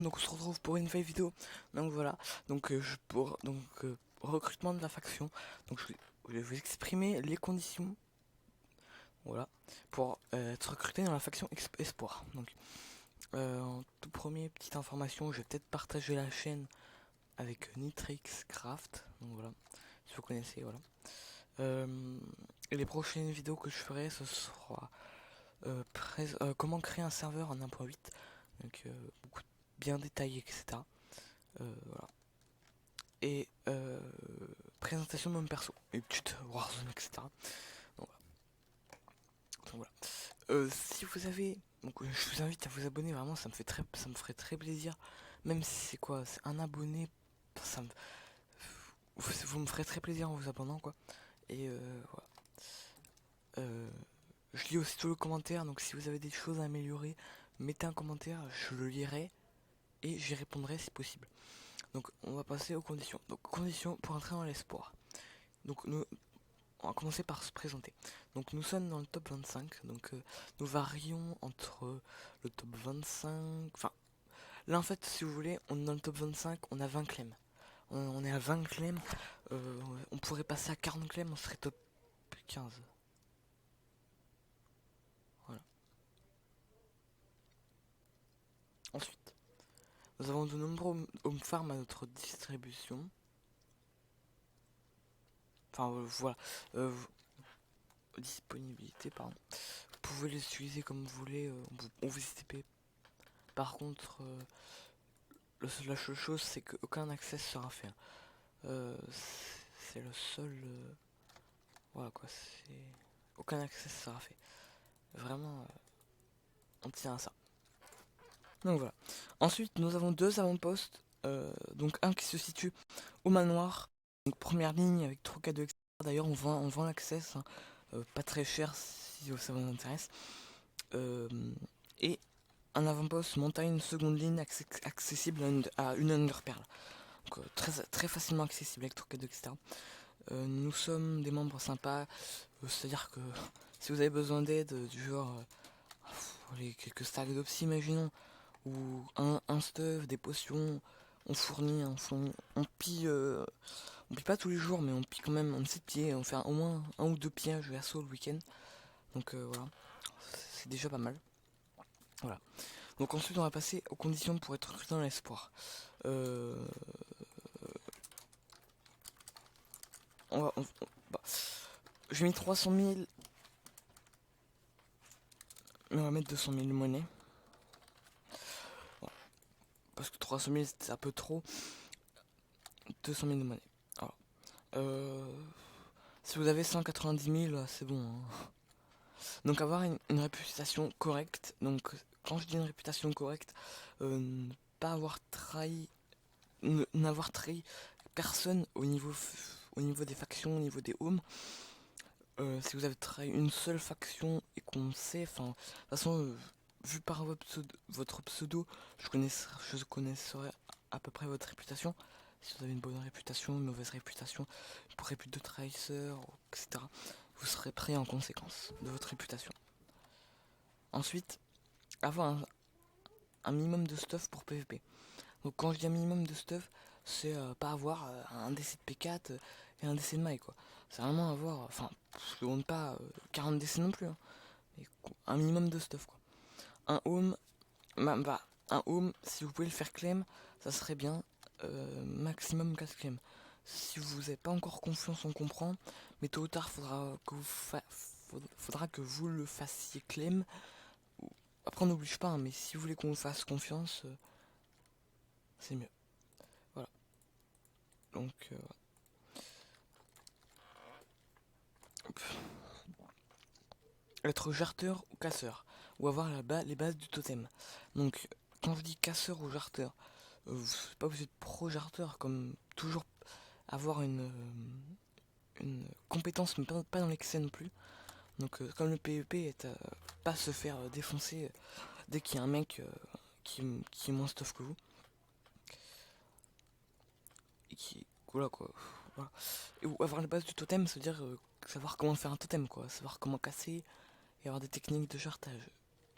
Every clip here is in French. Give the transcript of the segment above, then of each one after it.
Donc on se retrouve pour une nouvelle vidéo. Donc voilà. Donc recrutement de la faction. Donc je vais vous exprimer les conditions. Voilà. Pour être recruté dans la faction Espoir. Donc en tout premier, petite information, je vais peut-être partager la chaîne avec Nitrix Craft. Donc voilà. Si vous connaissez, voilà. Et les prochaines vidéos que je ferai, ce sera comment créer un serveur en 1.8. Donc beaucoup bien détaillé, etc. Voilà. Et présentation de mon perso, et petite Warzone, etc. Donc, voilà. Si vous avez, donc je vous invite à vous abonner, vraiment, ça me ferait très plaisir. Même si c'est quoi, c'est un abonné, ça me, vous me ferez très plaisir en vous abonnant, quoi. Et voilà. Je lis aussi tous les commentaires, donc si vous avez des choses à améliorer, mettez un commentaire, je le lirai et j'y répondrai si possible. Donc on va passer aux conditions. Donc conditions pour entrer dans l'espoir. Donc on va commencer par se présenter. Donc nous sommes dans le top 25, donc nous varions entre le top 25... Enfin, là en fait, si vous voulez, on est dans le top 25, on a 20 claims. On est à 20 claims, on pourrait passer à 40 claims, on serait top 15. Voilà. Ensuite, nous avons de nombreux home farms à notre distribution. Enfin, voilà. Euh, Disponibilité, pardon. Vous pouvez les utiliser comme vous voulez, on vous ITP. Par contre, la seule chose, c'est qu'aucun accès sera fait. C'est le seul. Voilà quoi, c'est. Aucun accès sera fait. Vraiment, on tient à ça. Donc voilà. Ensuite, nous avons deux avant-postes. Donc un qui se situe au manoir. Donc première ligne avec 3 cadeaux extra. D'ailleurs, on vend l'access. Hein. Pas très cher si ça vous intéresse. Euh, et un avant-poste montagne, seconde ligne accessible à une underperle. Donc très, très facilement accessible avec 3 cadeaux extra. Nous sommes des membres sympas, c'est-à-dire que si vous avez besoin d'aide, du genre les quelques stacks d'opsi, imaginons, ou un stuff, des potions, on fournit, on pille pas tous les jours, mais on pille quand même un petit pied, on fait au moins un ou deux pillages assaut le week-end, donc voilà, c'est déjà pas mal. Voilà. Donc ensuite on va passer aux conditions pour être recruté dans l'espoir. Euh, bah, j'ai mis 300 000, mais on va mettre 200 000 monnaie. Parce que 300 000 c'était un peu trop. 200 000 de monnaie. Alors, si vous avez 190 000, c'est bon. Hein. Donc avoir une réputation correcte. Donc quand je dis une réputation correcte, ne pas avoir trahi, n'avoir trahi personne au niveau des factions, au niveau des homes. Si vous avez trahi une seule faction et qu'on sait, enfin, de toute façon, vu par votre pseudo, je connaisserai à peu près votre réputation. Si vous avez une bonne réputation, une mauvaise réputation, pour répute de trahisseur, etc., vous serez pris en conséquence de votre réputation. Ensuite, avoir un minimum de stuff pour PvP. Donc quand je dis un minimum de stuff, c'est pas avoir un DC de P4 et un DC de maille, quoi. C'est vraiment avoir, enfin, je ne demande pas 40 DC non plus, hein, mais un minimum de stuff, quoi. Un home, un home, si vous pouvez le faire claim, ça serait bien, maximum 4 claims. Si vous n'avez pas encore confiance, on comprend, mais tôt ou tard, faudra que vous le fassiez claim. Après, on n'oblige pas, hein, mais si vous voulez qu'on vous fasse confiance, c'est mieux. Voilà. Donc, être jarteur ou casseur, ou avoir les bases du totem. Donc, quand je dis casseur ou jarteur, vous n'êtes pas obligé de pro-jarteur, comme toujours avoir une compétence, mais pas dans l'excès non plus. Donc, comme le PvP est à pas se faire défoncer dès qu'il y a un mec qui est moins stuff que vous. Et qui. Voilà quoi. Voilà. Ou avoir les bases du totem, ça veut dire savoir comment faire un totem, quoi. Savoir comment casser et avoir des techniques de jartage.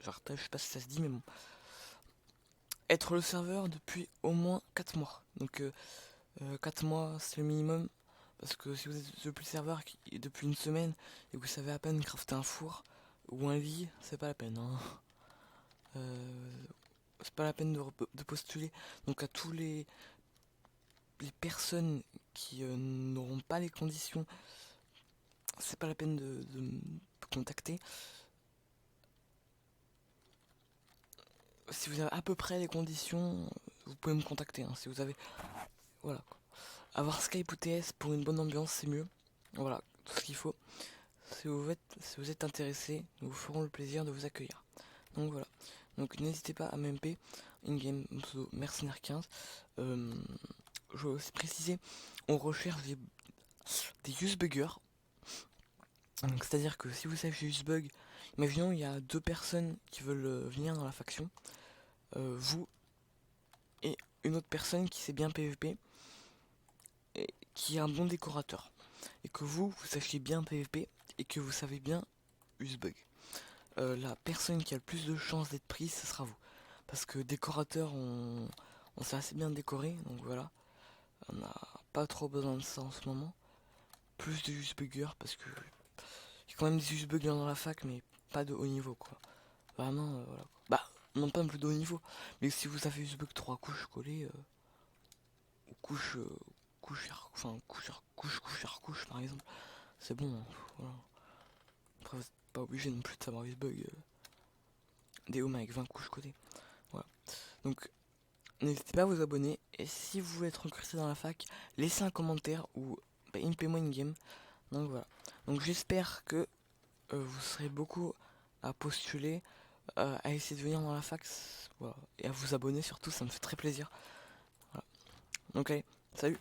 Jartage, je sais pas si ça se dit, mais bon. être le serveur depuis au moins 4 mois. Donc 4 mois c'est le minimum. Parce que si vous êtes depuis le serveur depuis une semaine et que vous savez à peine crafter un four ou un lit, c'est pas la peine. Hein. C'est pas la peine de postuler. Donc à tous les personnes qui n'auront pas les conditions, c'est pas la peine de me contacter. Si vous avez à peu près les conditions, vous pouvez me contacter. Hein, si vous avez, voilà. Avoir Skype ou TS pour une bonne ambiance, c'est mieux. Voilà, tout ce qu'il faut. Si vous êtes intéressé, nous vous ferons le plaisir de vous accueillir. Donc voilà. Donc n'hésitez pas à m'MP in-game pseudo mercenaire 15. Je veux aussi préciser, on recherche des usebuggers. C'est-à-dire que si vous savez chez Usebug, imaginons il y a 2 personnes qui veulent venir dans la faction, vous et une autre personne qui sait bien PVP et qui est un bon décorateur, et que vous sachiez bien PVP et que vous savez bien Usebug. La personne qui a le plus de chances d'être prise, ce sera vous. Parce que décorateur, on sait assez bien décorer, donc voilà. On n'a pas trop besoin de ça en ce moment. Plus de usebuggers, parce que il y a quand même des usebuggers dans la fac, mais pas de haut niveau, quoi. Vraiment, voilà. Bah, non pas non plus de haut niveau, mais si vous avez usebug 3 couches collées, ou couche par exemple, c'est bon, hein, voilà. Après, vous n'êtes pas obligé non plus de savoir usebug des homes avec 20 couches collées. Voilà. Donc, n'hésitez pas à vous abonner, et si vous voulez être recruté dans la fac, laissez un commentaire ou impez-moi une game. Donc voilà. Donc j'espère que vous serez beaucoup à postuler, à essayer de venir dans la fac, voilà. Et à vous abonner surtout, ça me fait très plaisir. Voilà. Donc allez, salut.